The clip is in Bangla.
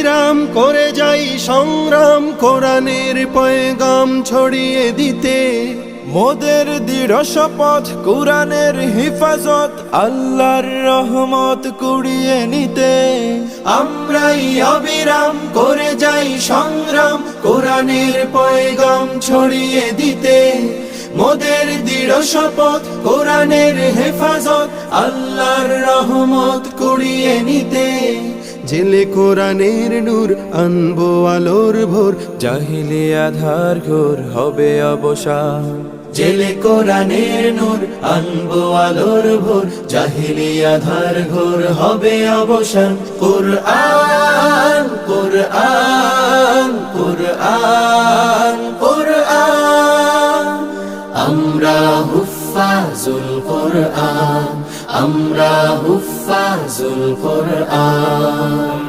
অবিরাম করে যাই সংগ্রাম কোরআনের পয়গাম ছড়িয়ে দিতে। মোদের দৃঢ় শপথ কোরআনের হিফাজত, আল্লাহর রহমত কুড়িয়ে নিতে। আমরাই অবিরাম করে যাই সংগ্রাম কোরআনের পয়গাম ছড়িয়ে দিতে। মোদের দৃঢ় শপথ কোরআনের হেফাজত, আল্লাহর রহমত কুড়িয়ে নিতে। জেলে কোরআনের নূর আনবো আলোর ভোর, জাহিলি আধার ঘোর হবে অবসান। জেলে কোরআনের নূর আনবো আলোর ভোর, জাহিলি আধার ঘোর হবে অবসান। কুরআন কুরআন কুরআন কুরআন, আমরা হুফাজুল কুরআন, আমরা হুফাজুল কুরআন।